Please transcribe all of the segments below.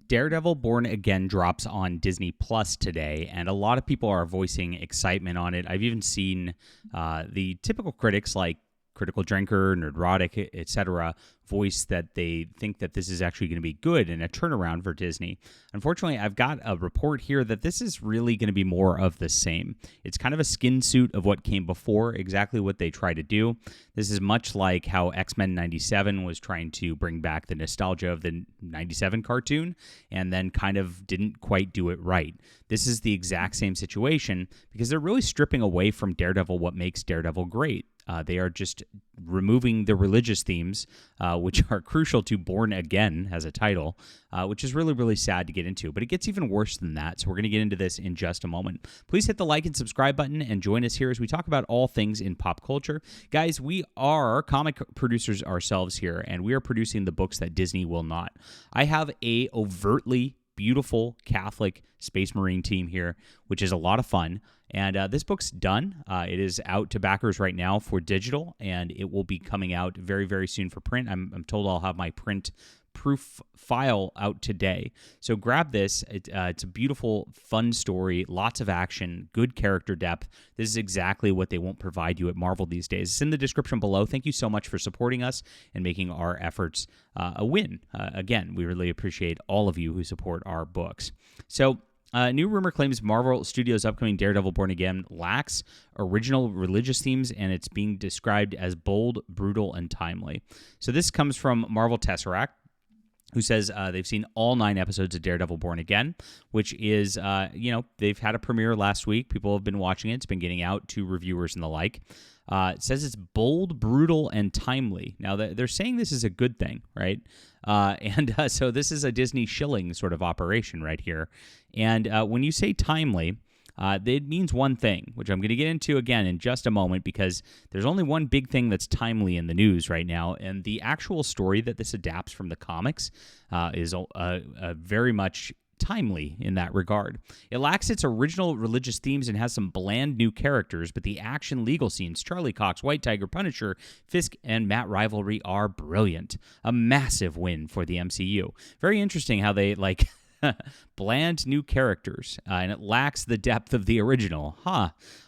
Daredevil Born Again drops on Disney Plus today, and a lot of people are voicing excitement on it. I've even seen the typical critics like Critical Drinker, Nerdrotic, etc., voice that they think that this is actually going to be good and a turnaround for Disney. Unfortunately, I've got a report here that this is really going to be more of the same. It's kind of a skin suit of what came before, exactly what they try to do. This is much like how X-Men 97 was trying to bring back the nostalgia of the 97 cartoon and then kind of didn't quite do it right. This is the exact same situation because they're really stripping away from Daredevil what makes Daredevil great. They are just removing the religious themes, which are crucial to Born Again as a title, which is really, really sad to get into. But it gets even worse than that, so we're going to get into this in just a moment. Please hit the like and subscribe button and join us here as we talk about all things in pop culture. Guys, we are comic producers ourselves here, and we are producing the books that Disney will not. I have a overtly beautiful Catholic Space Marine team here, which is a lot of fun. And this book's done. It is out to backers right now for digital, and it will be coming out very, very soon for print. I'm told I'll have my print proof file out today. So grab this. It's a beautiful, fun story, lots of action, good character depth. This is exactly what they won't provide you at Marvel these days. It's in the description below. Thank you so much for supporting us and making our efforts a win. Again, we really appreciate all of you who support our books. So new rumor claims Marvel Studios' upcoming Daredevil Born Again lacks original religious themes, and it's being described as bold, brutal, and timely. So this comes from Marvel Tesseract, who says they've seen all 9 episodes of Daredevil Born Again, which is, they've had a premiere last week. People have been watching it. It's been getting out to reviewers and the like. It says it's bold, brutal, and timely. Now, they're saying this is a good thing, right? So this is a Disney shilling sort of operation right here. And when you say timely, it means one thing, which I'm going to get into again in just a moment, because there's only one big thing that's timely in the news right now, and the actual story that this adapts from the comics is very much timely in that regard. It lacks its original religious themes and has some bland new characters, but the action legal scenes, Charlie Cox, White Tiger, Punisher, Fisk, and Matt rivalry are brilliant. A massive win for the MCU. Very interesting how they, bland new characters, and it lacks the depth of the original.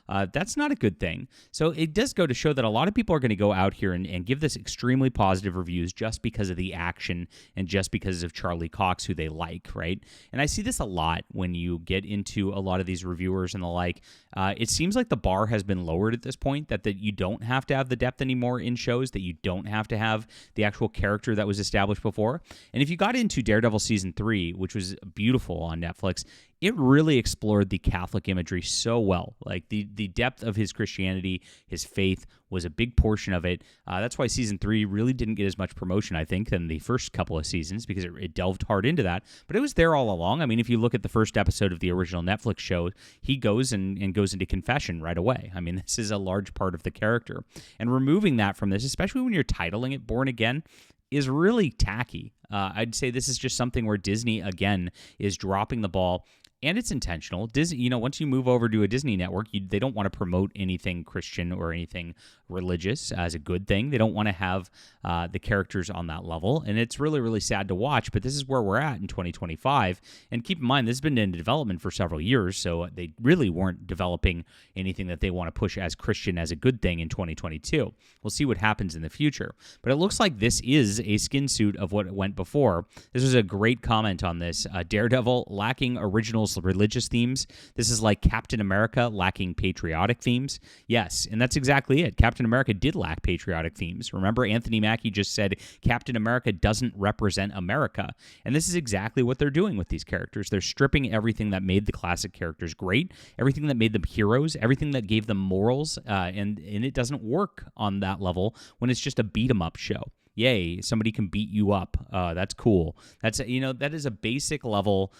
That's not a good thing. So it does go to show that a lot of people are going to go out here and give this extremely positive reviews just because of the action and just because of Charlie Cox, who they like, right? And I see this a lot when you get into a lot of these reviewers and the like. It seems like the bar has been lowered at this point, that you don't have to have the depth anymore in shows, that you don't have to have the actual character that was established before. And if you got into Daredevil Season 3, which was beautiful on Netflix, it really explored the Catholic imagery so well. Like the depth of his Christianity, his faith was a big portion of it. That's why Season 3 really didn't get as much promotion, I think, than the first couple of seasons, because it delved hard into that. But it was there all along. I mean, if you look at the first episode of the original Netflix show, he goes and goes into confession right away. I mean, this is a large part of the character. And removing that from this, especially when you're titling it Born Again, is really tacky. I'd say this is just something where Disney, again, is dropping the ball. And it's intentional. Disney, once you move over to a Disney network, they don't want to promote anything Christian or anything religious as a good thing. They don't want to have the characters on that level. And it's really, really sad to watch, but this is where we're at in 2025. And keep in mind, this has been in development for several years, so they really weren't developing anything that they want to push as Christian as a good thing in 2022. We'll see what happens in the future. But it looks like this is a skin suit of what went before. This was a great comment on this. Daredevil lacking original religious themes. This is like Captain America lacking patriotic themes. Yes, and that's exactly it. Captain America did lack patriotic themes. Remember, Anthony Mackie just said Captain America doesn't represent America. And this is exactly what they're doing with these characters. They're stripping everything that made the classic characters great, everything that made them heroes, everything that gave them morals, and it doesn't work on that level when it's just a beat-em-up show. Yay, somebody can beat you up. That's cool. That is a basic level,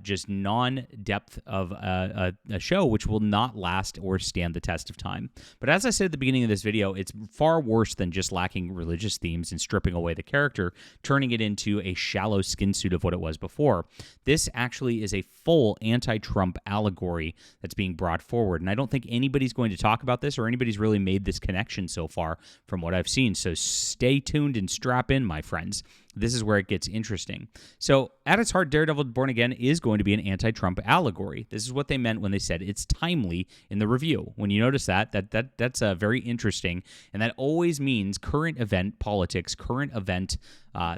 just non-depth of a show, which will not last or stand the test of time. But as I said at the beginning of this video, it's far worse than just lacking religious themes and stripping away the character, turning it into a shallow skin suit of what it was before. This actually is a full anti-Trump allegory that's being brought forward. And I don't think anybody's going to talk about this, or anybody's really made this connection so far from what I've seen. So stay tuned and strap in, my friends. this is where it gets interesting. So at its heart, Daredevil Born Again is going to be an anti-Trump allegory. This is what they meant when they said it's timely in the review. When you notice that's very interesting, and that always means current event politics, current event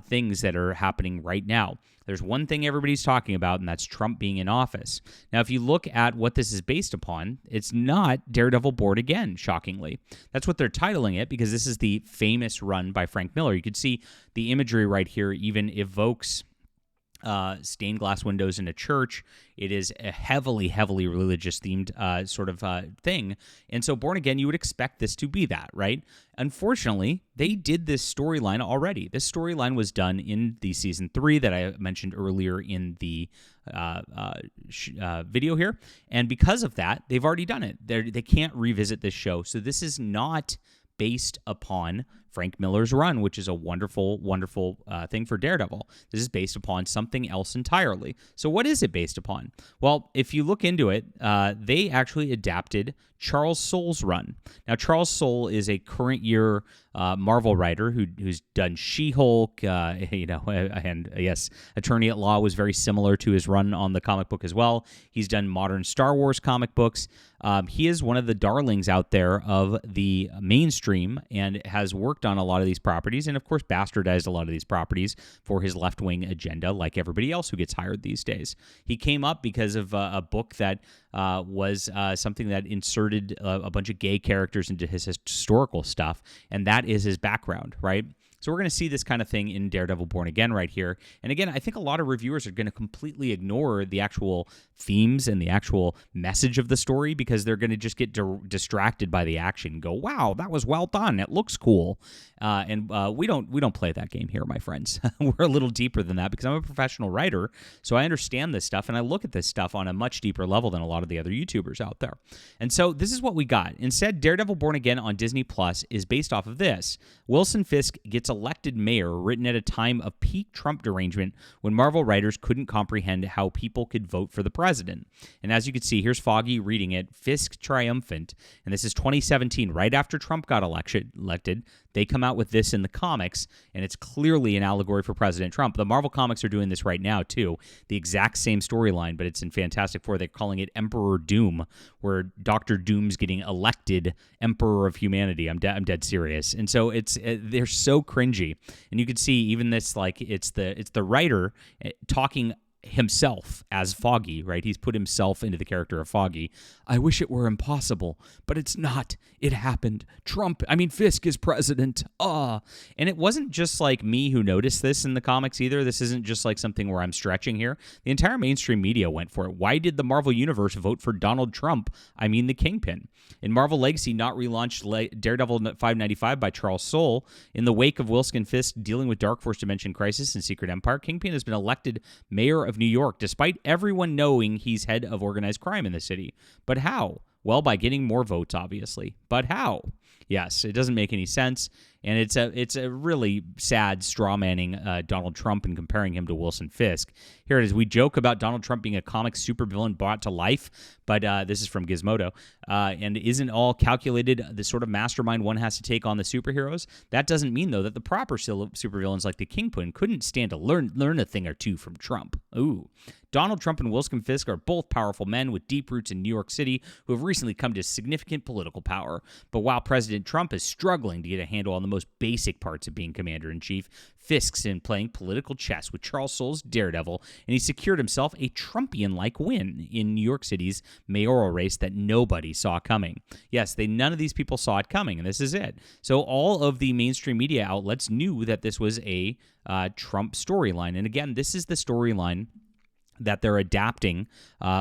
things that are happening right now. There's one thing everybody's talking about, and that's Trump being in office. Now, if you look at what this is based upon, it's not Daredevil Born Again, shockingly. That's what they're titling it, because this is the famous run by Frank Miller. You could see the imagery right here even evokes stained glass windows in a church. It is a heavily religious themed thing. And so Born Again, you would expect this to be that, right? Unfortunately, they did this storyline already. This storyline was done in the season 3 that I mentioned earlier in the video here. And because of that, they've already done it. They can't revisit this show. So this is not based upon Frank Miller's run, which is a wonderful thing for Daredevil. This is based upon something else entirely. So what is it based upon? Well, if you look into it, they actually adapted Charles Soule's run. Now, Charles Soule is a current year Marvel writer who's done She-Hulk, and yes, Attorney at Law was very similar to his run on the comic book as well. He's done modern Star Wars comic books. He is one of the darlings out there of the mainstream and has worked on a lot of these properties and, of course, bastardized a lot of these properties for his left-wing agenda, like everybody else who gets hired these days. He came up because of a book that was something that inserted a bunch of gay characters into his historical stuff, and that is his background, right? So we're going to see this kind of thing in Daredevil Born Again right here. And again, I think a lot of reviewers are going to completely ignore the actual themes and the actual message of the story because they're going to just get distracted by the action and go, wow, that was well done. It looks cool. And we don't play that game here, my friends. We're a little deeper than that because I'm a professional writer, so I understand this stuff, and I look at this stuff on a much deeper level than a lot of the other YouTubers out there. And so this is what we got. Instead, Daredevil Born Again on Disney Plus is based off of this. Wilson Fisk gets elected mayor, written at a time of peak Trump derangement when Marvel writers couldn't comprehend how people could vote for the president. And as you can see, here's Foggy reading it, Fisk triumphant, and this is 2017, right after Trump got elected. They come out with this in the comics, and it's clearly an allegory for President Trump. The Marvel comics are doing this right now, too. The exact same storyline, but it's in Fantastic Four. They're calling it Emperor Doom, where Dr. Doom's getting elected Emperor of Humanity. I'm dead serious. And so they're so cringy. And you can see even this, like, it's the writer talking himself as Foggy, right? He's put himself into the character of Foggy. I wish it were impossible, but it's not. It happened. Fisk is president. And it wasn't just like me who noticed this in the comics either. This isn't just like something where I'm stretching here. The entire mainstream media went for it. Why did the Marvel Universe vote for Donald Trump? The Kingpin. In Marvel Legacy, not relaunched Daredevil 595 by Charles Soule. In the wake of Wilson Fisk dealing with Dark Force Dimension Crisis and Secret Empire, Kingpin has been elected mayor of New York, despite everyone knowing he's head of organized crime in the city. But how? Well, by getting more votes, obviously. But how? Yes, it doesn't make any sense, and it's a really sad strawmanning Donald Trump and comparing him to Wilson Fisk. Here it is. We joke about Donald Trump being a comic supervillain brought to life, but this is from Gizmodo, and isn't all calculated the sort of mastermind one has to take on the superheroes? That doesn't mean, though, that the proper supervillains like the Kingpin couldn't stand to learn a thing or two from Trump. Ooh. Donald Trump and Wilson Fisk are both powerful men with deep roots in New York City who have recently come to significant political power. But while President Trump is struggling to get a handle on the most basic parts of being commander-in-chief, Fisk's in playing political chess with Charles Soule's Daredevil, and he secured himself a Trumpian-like win in New York City's mayoral race that nobody saw coming. Yes, none of these people saw it coming, and this is it. So all of the mainstream media outlets knew that this was a Trump storyline. And again, this is the storyline that they're adapting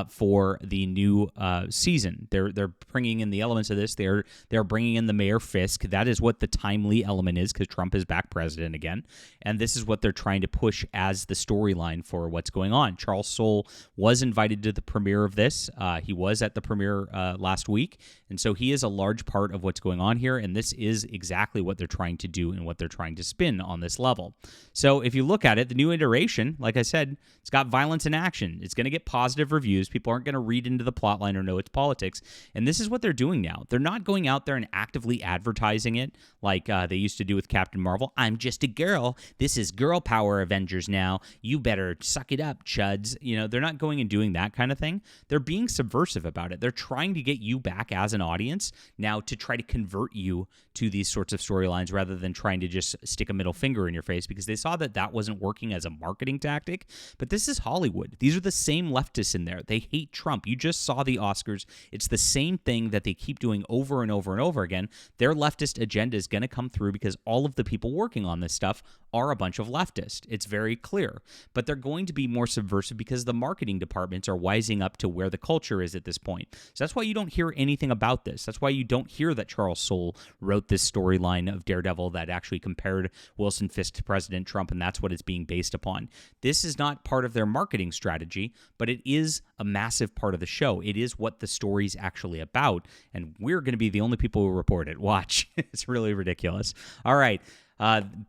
for the new season. They're bringing in the elements of this. They're bringing in the Mayor Fisk. That is what the timely element is because Trump is back president again. And this is what they're trying to push as the storyline for what's going on. Charles Soule was invited to the premiere of this. He was at the premiere last week. And so he is a large part of what's going on here. And this is exactly what they're trying to do and what they're trying to spin on this level. So if you look at it, the new iteration, like I said, it's got violence and action. action. It's going to get positive reviews. People aren't going to read into the plotline or know its politics. And this is what they're doing now. They're not going out there and actively advertising it like they used to do with Captain Marvel. I'm just a girl. This is girl power Avengers now. You better suck it up, chuds. They're not going and doing that kind of thing. They're being subversive about it. They're trying to get you back as an audience now to try to convert you to these sorts of storylines rather than trying to just stick a middle finger in your face, because they saw that wasn't working as a marketing tactic. But this is Hollywood. These are the same leftists in there. They hate Trump. You just saw the Oscars. It's the same thing that they keep doing over and over and over again. Their leftist agenda is going to come through because all of the people working on this stuff are a bunch of leftists. It's very clear. But they're going to be more subversive because the marketing departments are wising up to where the culture is at this point. So that's why you don't hear anything about this. That's why you don't hear that Charles Soule wrote this storyline of Daredevil that actually compared Wilson Fisk to President Trump, and that's what it's being based upon. This is not part of their marketing strategy, but it is a massive part of the show. It is what the story's actually about, and we're going to be the only people who report it. Watch. It's really ridiculous. All right.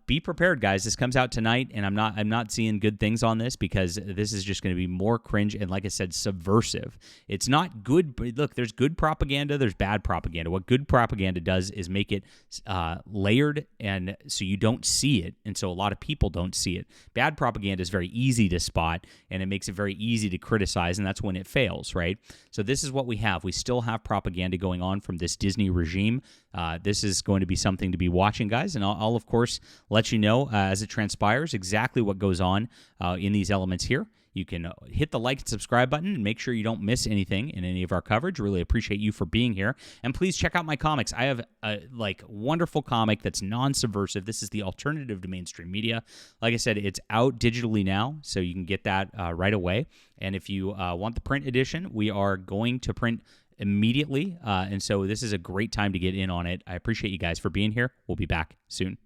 Be prepared, guys. This comes out tonight, and I'm not seeing good things on this because this is just going to be more cringe and, like I said, subversive. It's not good. Look, there's good propaganda. There's bad propaganda. What good propaganda does is make it layered, and so you don't see it, and so a lot of people don't see it. Bad propaganda is very easy to spot, and it makes it very easy to criticize, and that's when it fails, right? So this is what we have. We still have propaganda going on from this Disney regime. This is going to be something to be watching, guys, and I'll of course let you know as it transpires exactly what goes on in these elements here. You can hit the like and subscribe button and make sure you don't miss anything in any of our coverage. Really appreciate you for being here. And please check out my comics. I have a wonderful comic that's non-subversive. This is the alternative to mainstream media. Like I said, it's out digitally now, so you can get that right away. And if you want the print edition, we are going to print immediately. And so this is a great time to get in on it. I appreciate you guys for being here. We'll be back soon.